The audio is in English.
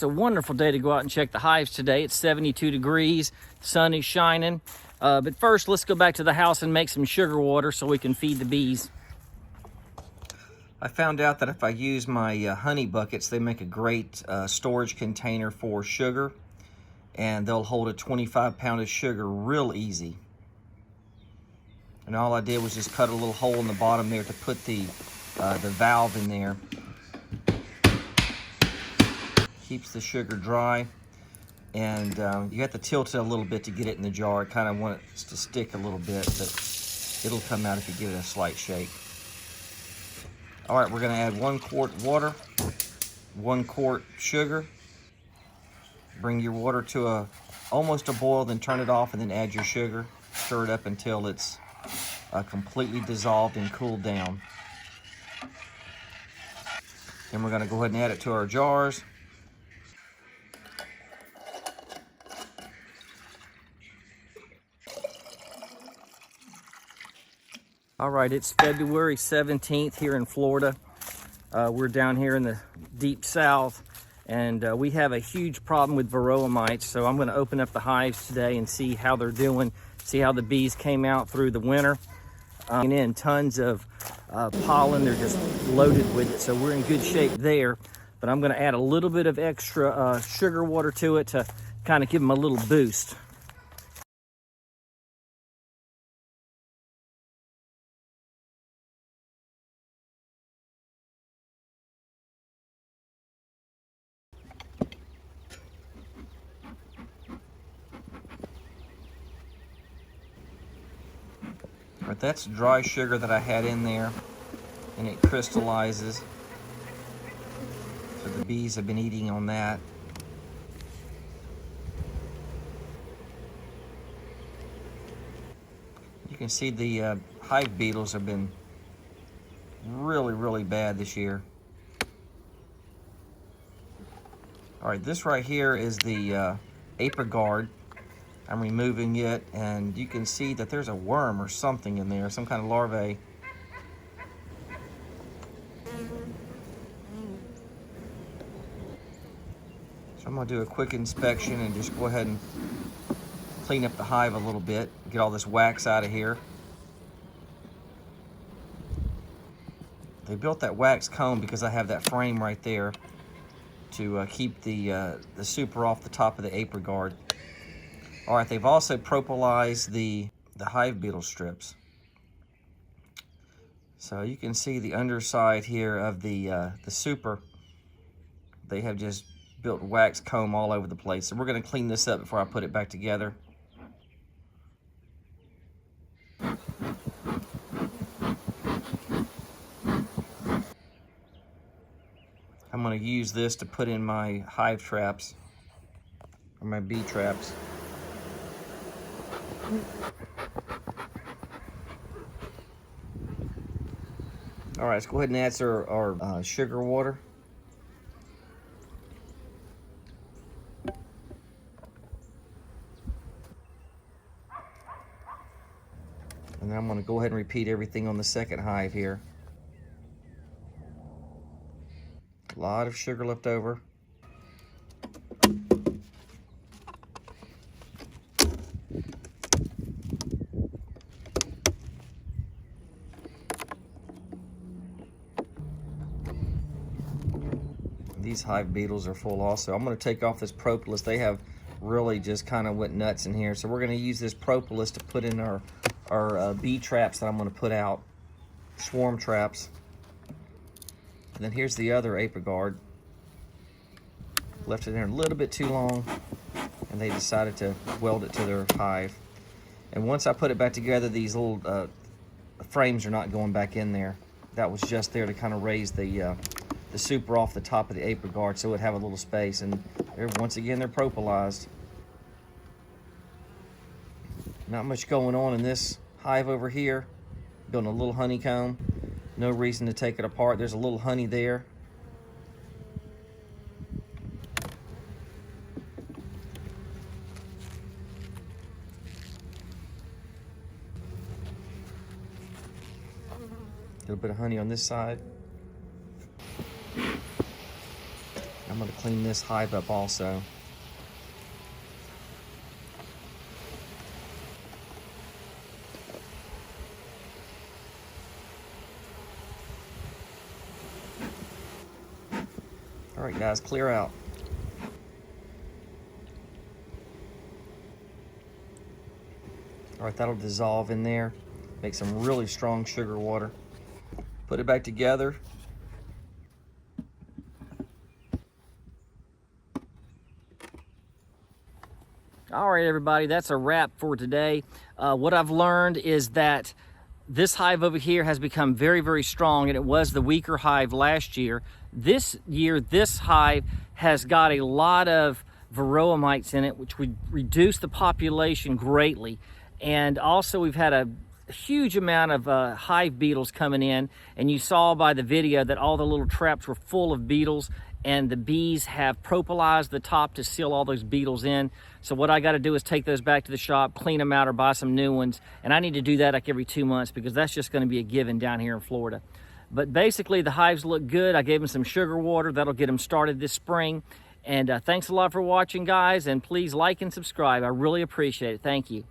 a wonderful day to go out and check the hives today. It's 72 degrees, sun is shining. But first, let's go back to the house and make some sugar water so we can feed the bees. I found out that if I use my honey buckets, they make a great storage container for sugar, and they'll hold a 25 pound of sugar real easy. And all I did was just cut a little hole in the bottom there to put the valve in there. Keeps the sugar dry, and you have to tilt it a little bit to get it in the jar. I kind of want it to stick a little bit, but it'll come out if you give it a slight shake. All right, we're gonna add 1 quart water, 1 quart sugar. Bring your water to almost a boil, then turn it off, and then add your sugar. Stir it up until it's completely dissolved and cooled down. Then we're gonna go ahead and add it to our jars. All right, it's February 17th here in Florida. We're down here in the deep south, and we have a huge problem with varroa mites. So I'm gonna open up the hives today and see how they're doing, see how the bees came out through the winter. And in tons of pollen, they're just loaded with it. So we're in good shape there, but I'm gonna add a little bit of extra sugar water to it to kind of give them a little boost. But that's dry sugar that I had in there, and it crystallizes. So the bees have been eating on that. You can see the hive beetles have been really bad this year. All right, this right here is the Apiary. I'm removing it, and you can see that there's a worm or something in there, some kind of larvae. So I'm gonna do a quick inspection and just go ahead and clean up the hive a little bit, get all this wax out of here. They built that wax comb because I have that frame right there to keep the super off the top of the Apiary. All right, they've also propolized the hive beetle strips. So you can see the underside here of the super. They have just built wax comb all over the place. So we're gonna clean this up before I put it back together. I'm gonna use this to put in my hive traps, or my bee traps. All right, let's go ahead and add our sugar water. And then I'm gonna go ahead and repeat everything on the second hive here. A lot of sugar left over. These hive beetles are full also. I'm gonna take off this propolis. They have really just kind of went nuts in here. So we're gonna use this propolis to put in our bee traps that I'm gonna put out, swarm traps. And then here's the other Apiary. Left it in there a little bit too long, and they decided to weld it to their hive. And once I put it back together, these little frames are not going back in there. That was just there to kind of raise the super off the top of the Apiary so it would have a little space. And once again, they're propolized. Not much going on in this hive over here. Building a little honeycomb. No reason to take it apart. There's a little honey there. A little bit of honey on this side. I'm I'm going to clean this hive up also. All right, guys, clear out. All right, that'll dissolve in there. Make some really strong sugar water. Put it back together. All right, everybody, that's a wrap for today. What I've learned is that this hive over here has become very, very strong, and it was the weaker hive last year. This year, this hive has got a lot of varroa mites in it, which would reduce the population greatly. And also, we've had a huge amount of hive beetles coming in, and you saw by the video that all the little traps were full of beetles, and the bees have propolized the top to seal all those beetles in. So what I got to do is take those back to the shop, clean them out, or buy some new ones. And I need to do that like every 2 months, because that's just going to be a given down here in Florida. But basically, the hives look good. I gave them some sugar water. That'll get them started this spring. And thanks a lot for watching, guys. And please like and subscribe. I really appreciate it. Thank you.